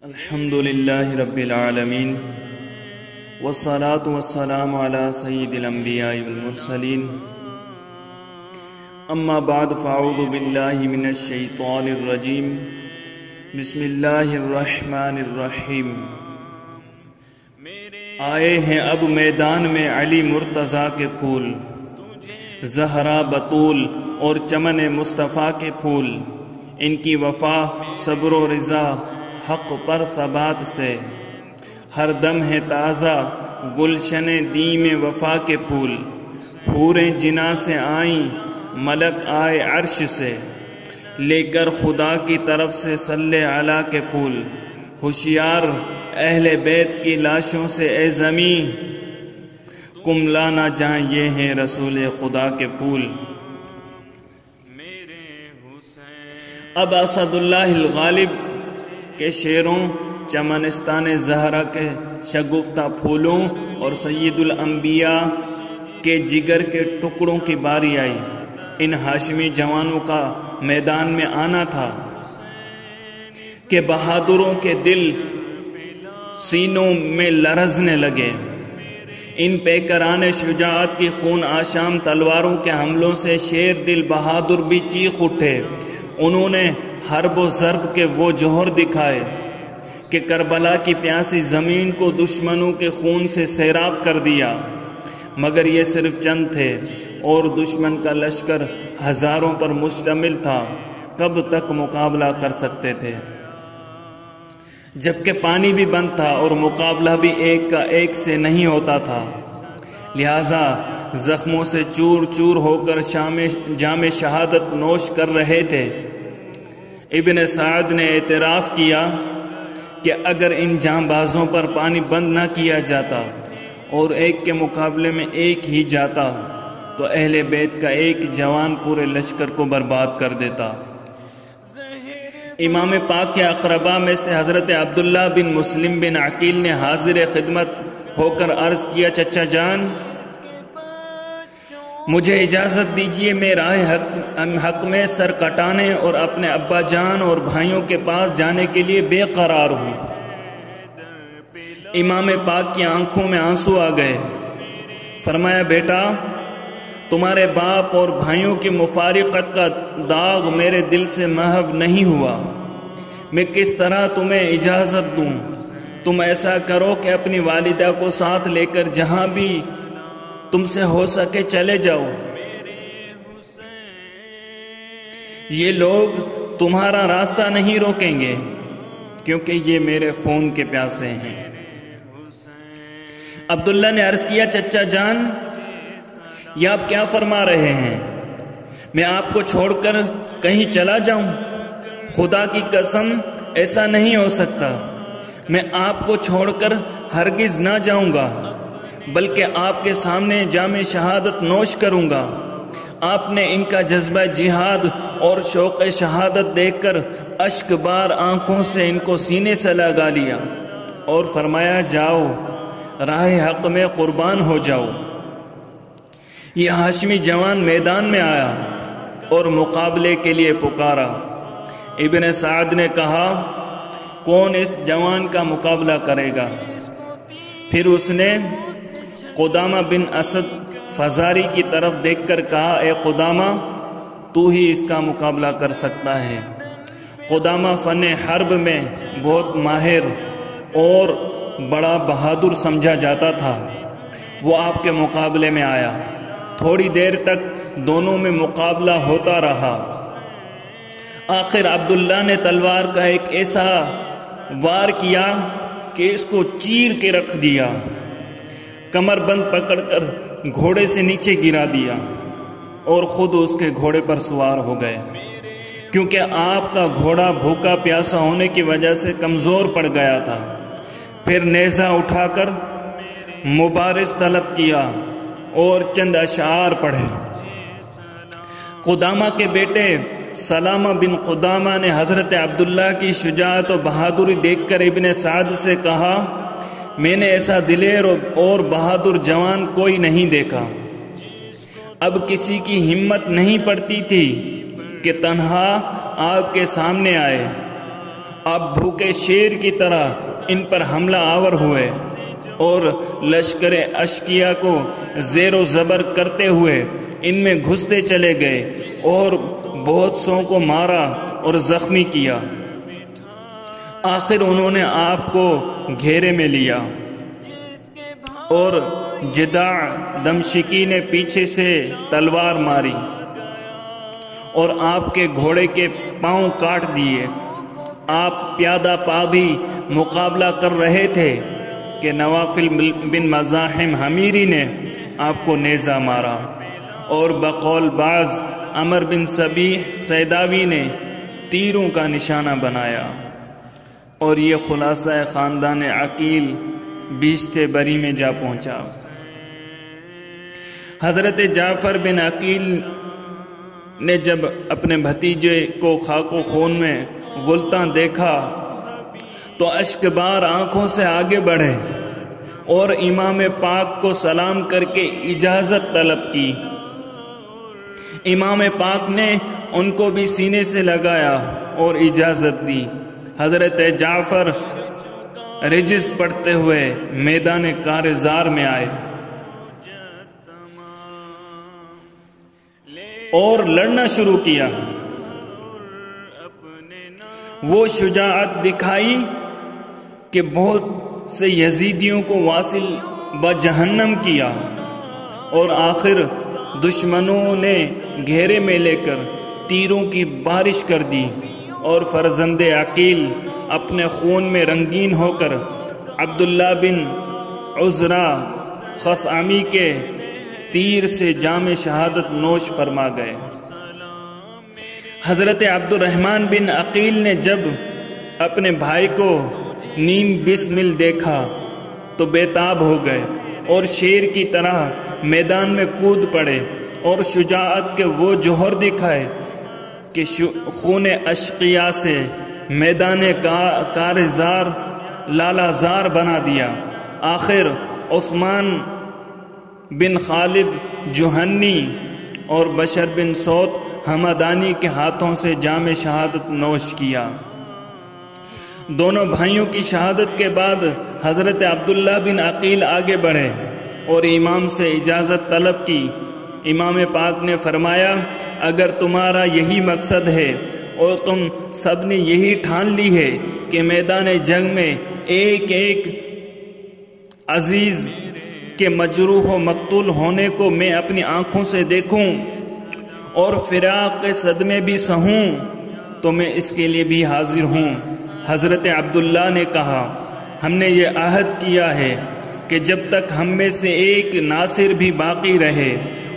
الحمد للہ رب العالمین والصلاة والسلام علی سید الانبیاء والمرسلین اما بعد فاعوذ باللہ من الشیطان الرجیم بسم اللہ الرحمن الرحیم۔ آئے ہیں اب میدان میں علی مرتضیٰ کے پھول، زہرا بطول اور چمن مصطفیٰ کے پھول، ان کی وفا صبر و رضا حق پر ثبات سے، ہر دم ہے تازہ گلشن دیم وفا کے پھول، حوریں جنا سے آئیں ملک آئے عرش سے، لے کر خدا کی طرف سے صلی علی کے پھول، ہوشیار اہل بیت کی لاشوں سے اے زمین، کملا نہ جائیں یہ ہیں رسول خدا کے پھول۔ اب اسد اللہ الغالب کے شعروں، چمنستان زہرا کے شگفتہ پھولوں اور سید الانبیاء کے جگر کے ٹکڑوں کی باری آئی۔ ان ہاشمی جوانوں کا میدان میں آنا تھا کہ بہادروں کے دل سینوں میں لرزنے لگے۔ ان پیکران شجاعت کی خون آشام تلواروں کے حملوں سے شیر دل بہادر بھی چیخ اٹھے۔ انہوں نے حرب و ضرب کے وہ جوہر دکھائے کہ کربلا کی پیاسی زمین کو دشمنوں کے خون سے سیراب کر دیا، مگر یہ صرف چند تھے اور دشمن کا لشکر ہزاروں پر مشتمل تھا۔ کب تک مقابلہ کر سکتے تھے؟ جبکہ پانی بھی بند تھا اور مقابلہ بھی ایک کا ایک سے نہیں ہوتا تھا، لہذا زخموں سے چور چور ہو کر جام شہادت نوش کر رہے تھے۔ ابن سعد نے اعتراف کیا کہ اگر ان جاں بازوں پر پانی بند نہ کیا جاتا اور ایک کے مقابلے میں ایک ہی جاتا تو اہل بیت کا ایک جوان پورے لشکر کو برباد کر دیتا۔ امام پاک کے اقرباء میں سے حضرت عبداللہ بن مسلم بن عقیل نے حاضر خدمت ہو کر عرض کیا، چچا جان، مجھے اجازت دیجئے، میں راہ حق میں سر کٹانے اور اپنے ابا جان اور بھائیوں کے پاس جانے کے لیے بے قرار ہوں۔ امام پاک کی آنکھوں میں آنسو آ گئے۔ فرمایا، بیٹا، تمہارے باپ اور بھائیوں کی مفارقت کا داغ میرے دل سے محو نہیں ہوا، میں کس طرح تمہیں اجازت دوں؟ تم ایسا کرو کہ اپنی والدہ کو ساتھ لے کر جہاں بھی تم سے ہو سکے چلے جاؤ، یہ لوگ تمہارا راستہ نہیں روکیں گے کیونکہ یہ میرے خون کے پیاسے ہیں۔ عبداللہ نے عرض کیا، چچا جان، یہ آپ کیا فرما رہے ہیں؟ میں آپ کو چھوڑ کر کہیں چلا جاؤں؟ خدا کی قسم، ایسا نہیں ہو سکتا۔ میں آپ کو چھوڑ کر ہرگز نہ جاؤں گا، بلکہ آپ کے سامنے جام شہادت نوش کروں گا۔ آپ نے ان کا جذبہ جہاد اور شوق شہادت دیکھ کر اشک بار آنکھوں سے ان کو سینے سے لگا لیا اور فرمایا، جاؤ، راہ حق میں قربان ہو جاؤ۔ یہ ہاشمی جوان میدان میں آیا اور مقابلے کے لیے پکارا۔ ابن سعد نے کہا، کون اس جوان کا مقابلہ کرے گا؟ پھر اس نے قدامہ بن اسد فزاری کی طرف دیکھ کر کہا، اے قدامہ، تو ہی اس کا مقابلہ کر سکتا ہے۔ قدامہ فن حرب میں بہت ماہر اور بڑا بہادر سمجھا جاتا تھا۔ وہ آپ کے مقابلے میں آیا۔ تھوڑی دیر تک دونوں میں مقابلہ ہوتا رہا۔ آخر عبداللہ نے تلوار کا ایک ایسا وار کیا کہ اس کو چیر کے رکھ دیا، کمر بند پکڑ کر گھوڑے سے نیچے گرا دیا اور خود اس کے گھوڑے پر سوار ہو گئے، کیونکہ آپ کا گھوڑا بھوکا پیاسا ہونے کی وجہ سے کمزور پڑ گیا تھا۔ پھر نیزہ اٹھا کر مبارز طلب کیا اور چند اشعار پڑھے۔ قدامہ کے بیٹے سلامہ بن قدامہ نے حضرت عبداللہ کی شجاعت و بہادری دیکھ کر ابن سعد سے کہا، میں نے ایسا دلیر اور بہادر جوان کوئی نہیں دیکھا۔ اب کسی کی ہمت نہیں پڑتی تھی کہ تنہا آگ کے سامنے آئے۔ آپ بھوکے شیر کی طرح ان پر حملہ آور ہوئے اور لشکر اشقیاء کو زیر و زبر کرتے ہوئے ان میں گھستے چلے گئے اور بہت سو کو مارا اور زخمی کیا۔ آخر انہوں نے آپ کو گھیرے میں لیا اور جداع دمشقی نے پیچھے سے تلوار ماری اور آپ کے گھوڑے کے پاؤں کاٹ دیے۔ آپ پیادہ پا بھی مقابلہ کر رہے تھے کہ نوافل بن مزاحم حمیری نے آپ کو نیزہ مارا اور بقول بعض عمر بن صبیح سیداوی نے تیروں کا نشانہ بنایا۔ اور یہ خلاصہ خاندان عقیل بیشت بری میں جا پہنچا۔ حضرت جعفر بن عقیل نے جب اپنے بھتیجے کو خاک و خون میں غلطاں دیکھا تو اشک بار آنکھوں سے آگے بڑھے اور امام پاک کو سلام کر کے اجازت طلب کی۔ امام پاک نے ان کو بھی سینے سے لگایا اور اجازت دی۔ حضرت جعفر رجز پڑھتے ہوئے میدان کارزار میں آئے اور لڑنا شروع کیا۔ وہ شجاعت دکھائی کہ بہت سے یزیدیوں کو واصل بجہنم کیا اور آخر دشمنوں نے گھیرے میں لے کر تیروں کی بارش کر دی اور فرزند عقیل اپنے خون میں رنگین ہو کر عبداللہ بن عزرہ خثعمی کے تیر سے جام شہادت نوش فرما گئے۔ حضرت عبد الرحمن بن عقیل نے جب اپنے بھائی کو نیم بسمل دیکھا تو بےتاب ہو گئے اور شیر کی طرح میدان میں کود پڑے اور شجاعت کے وہ جوہر دکھائے کہ خون اشقیاء سے میدان کارزار لالازار بنا دیا۔ آخر عثمان بن خالد جوہنی اور بشر بن سوت ہمدانی کے ہاتھوں سے جام شہادت نوش کیا۔ دونوں بھائیوں کی شہادت کے بعد حضرت عبداللہ بن عقیل آگے بڑھے اور امام سے اجازت طلب کی۔ امام پاک نے فرمایا اگر تمہارا یہی مقصد ہے اور تم سب نے یہی ٹھان لی ہے کہ میدان جنگ میں ایک ایک عزیز کے مجروح و مقتول ہونے کو میں اپنی آنکھوں سے دیکھوں اور فراق کے صدمے بھی سہوں تو میں اس کے لیے بھی حاضر ہوں۔ حضرت عبداللہ نے کہا ہم نے یہ عہد کیا ہے کہ جب تک ہم میں سے ایک ناصر بھی باقی رہے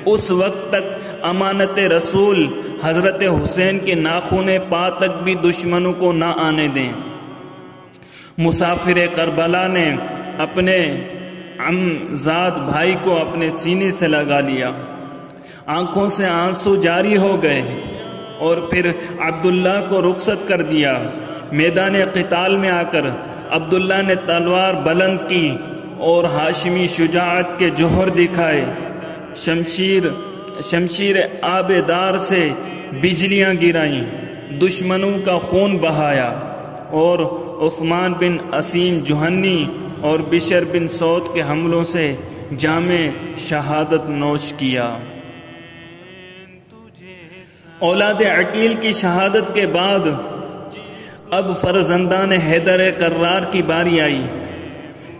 اس وقت تک امانت رسول حضرت حسین کے ناخن پا تک بھی دشمنوں کو نہ آنے دیں۔ مسافر کربلا نے اپنے عمزاد بھائی کو اپنے سینے سے لگا لیا، آنکھوں سے آنسو جاری ہو گئے اور پھر عبداللہ کو رخصت کر دیا۔ میدان قتال میں آ کر عبداللہ نے تلوار بلند کی اور ہاشمی شجاعت کے جوہر دکھائے۔ شمشیر آبدار سے بجلیاں گرائیں، دشمنوں کا خون بہایا اور عثمان بن عصیم جوہنی اور بشر بن سوت کے حملوں سے جام شہادت نوش کیا۔ اولاد عقیل کی شہادت کے بعد اب فرزندان حیدر کرار کی باری آئی۔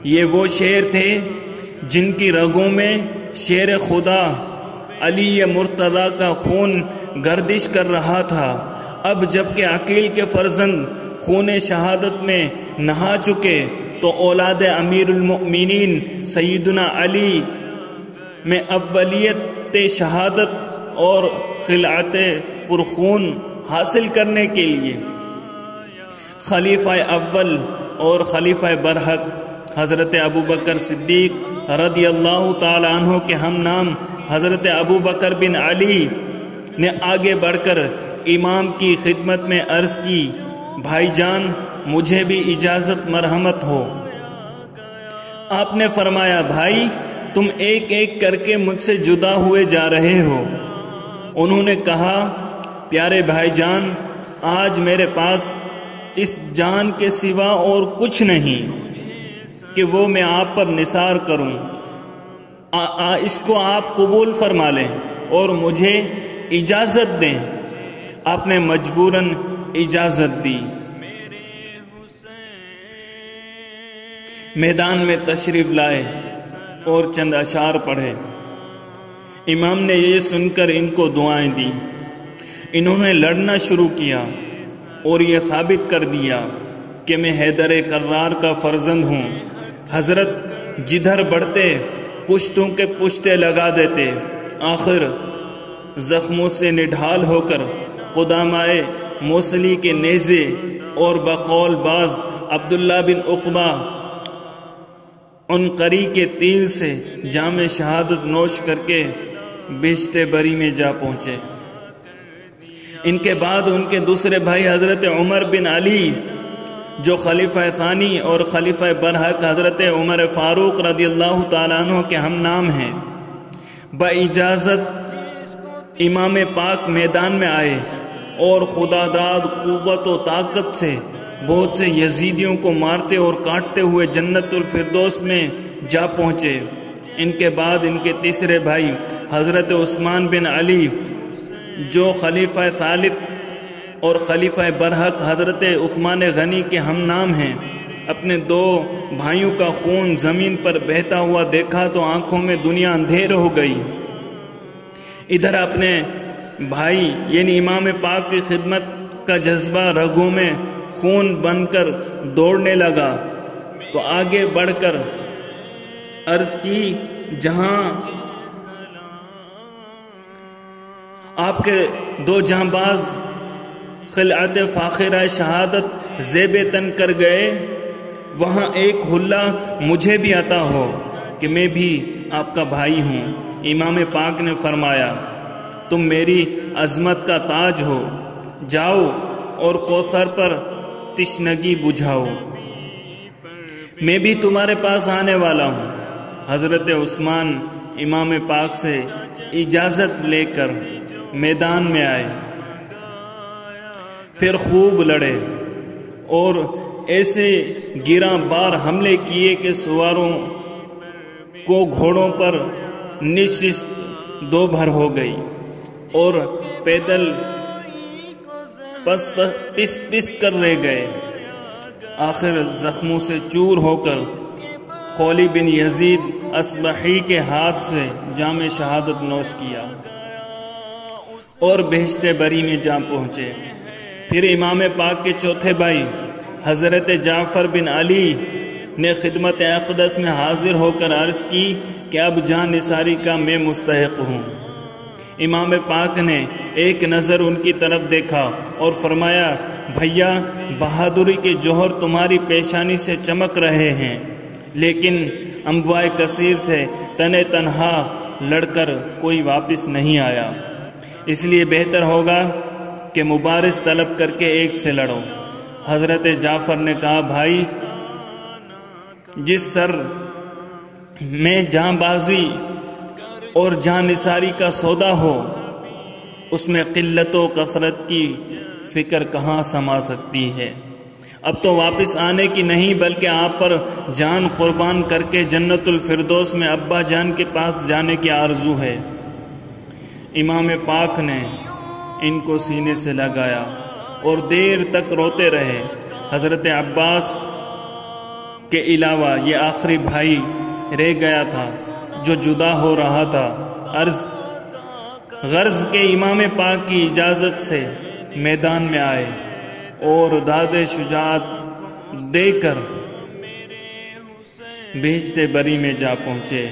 یہ وہ شیر تھے جن کی رگوں میں شیر خدا علی مرتضی کا خون گردش کر رہا تھا۔ اب جب کہ عقیل کے فرزند خون شہادت میں نہا چکے تو اولاد امیر المؤمنین سیدنا علی میں اولیت شہادت اور خلعت پرخون حاصل کرنے کے لیے خلیفہ اول اور خلیفہ برحق حضرت ابوبکر صدیق رضی اللہ تعالی عنہ کے ہم نام حضرت ابوبکر بن علی نے آگے بڑھ کر امام کی خدمت میں عرض کی بھائی جان مجھے بھی اجازت مرحمت ہو۔ آپ نے فرمایا بھائی تم ایک ایک کر کے مجھ سے جدا ہوئے جا رہے ہو۔ انہوں نے کہا پیارے بھائی جان آج میرے پاس اس جان کے سوا اور کچھ نہیں کہ وہ میں آپ پر نثار کروں، اس کو آپ قبول فرما لیں اور مجھے اجازت دیں۔ آپ نے مجبوراً اجازت دی۔ میدان میں تشریف لائے اور چند اشعار پڑھے۔ امام نے یہ سن کر ان کو دعائیں دی۔ انہوں نے لڑنا شروع کیا اور یہ ثابت کر دیا کہ میں حیدر کرار کا فرزند ہوں۔ حضرت جدھر بڑھتے پشتوں کے پشتے لگا دیتے، آخر زخموں سے نڈھال ہو کر قدامائے موصلی کے نیزے اور بقول باز عبداللہ بن عقبہ عنقری کے تیر سے جام شہادت نوش کر کے بہشت بری میں جا پہنچے۔ ان کے بعد ان کے دوسرے بھائی حضرت عمر بن علی جو خلیفہ ثانی اور خلیفہ برحق حضرت عمر فاروق رضی اللہ تعالیٰ عنہ کے ہم نام ہیں، باجازت امام پاک میدان میں آئے اور خدا داد قوت و طاقت سے بہت سے یزیدیوں کو مارتے اور کاٹتے ہوئے جنت الفردوس میں جا پہنچے۔ ان کے بعد ان کے تیسرے بھائی حضرت عثمان بن علی جو خلیفہ ثالث اور خلیفہ برحق حضرت عثمان غنی کے ہم نام ہیں، اپنے دو بھائیوں کا خون زمین پر بہتا ہوا دیکھا تو آنکھوں میں دنیا اندھیر ہو گئی۔ ادھر اپنے بھائی یعنی امام پاک کی خدمت کا جذبہ رگوں میں خون بن کر دوڑنے لگا تو آگے بڑھ کر عرض کی، جہاں آپ کے دو جانباز خلعت فاخرہ شہادت زیب تن کر گئے، وہاں ایک حلہ مجھے بھی عطا ہو کہ میں بھی آپ کا بھائی ہوں۔ امام پاک نے فرمایا، تم میری عظمت کا تاج ہو، جاؤ اور کوثر پر تشنگی بجھاؤ، میں بھی تمہارے پاس آنے والا ہوں۔ حضرت عثمان امام پاک سے اجازت لے کر میدان میں آئے، پھر خوب لڑے اور ایسے گراں بار حملے کیے کہ سواروں کو گھوڑوں پر نشست دو بھر ہو گئی اور پیدل پس کر رہ گئے۔ آخر زخموں سے چور ہو کر خولی بن یزید اصبحی کے ہاتھ سے جام شہادت نوش کیا اور بہشت بری میں جا پہنچے۔ پھر امام پاک کے چوتھے بھائی حضرت جعفر بن علی نے خدمت اقدس میں حاضر ہو کر عرض کی کہ اب جان نثاری کا میں مستحق ہوں۔ امام پاک نے ایک نظر ان کی طرف دیکھا اور فرمایا، بھیا بہادری کے جوہر تمہاری پیشانی سے چمک رہے ہیں، لیکن انواع کثیر تھے، تنے تنہا لڑ کر کوئی واپس نہیں آیا، اس لیے بہتر ہوگا کہ مبارز طلب کر کے ایک سے لڑو۔ حضرت جعفر نے کہا، بھائی جس سر میں جاں بازی اور جاں نثاری کا سودا ہو، اس میں قلت و کثرت کی فکر کہاں سما سکتی ہے۔ اب تو واپس آنے کی نہیں بلکہ آپ پر جان قربان کر کے جنت الفردوس میں ابا جان کے پاس جانے کی آرزو ہے۔ امام پاک نے ان کو سینے سے لگایا اور دیر تک روتے رہے۔ حضرت عباس کے علاوہ یہ آخری بھائی رہ گیا تھا جو جدا ہو رہا تھا۔ غرض کے امام پاک کی اجازت سے میدان میں آئے اور داد شجاعت دے کر بہشت بری میں جا پہنچے۔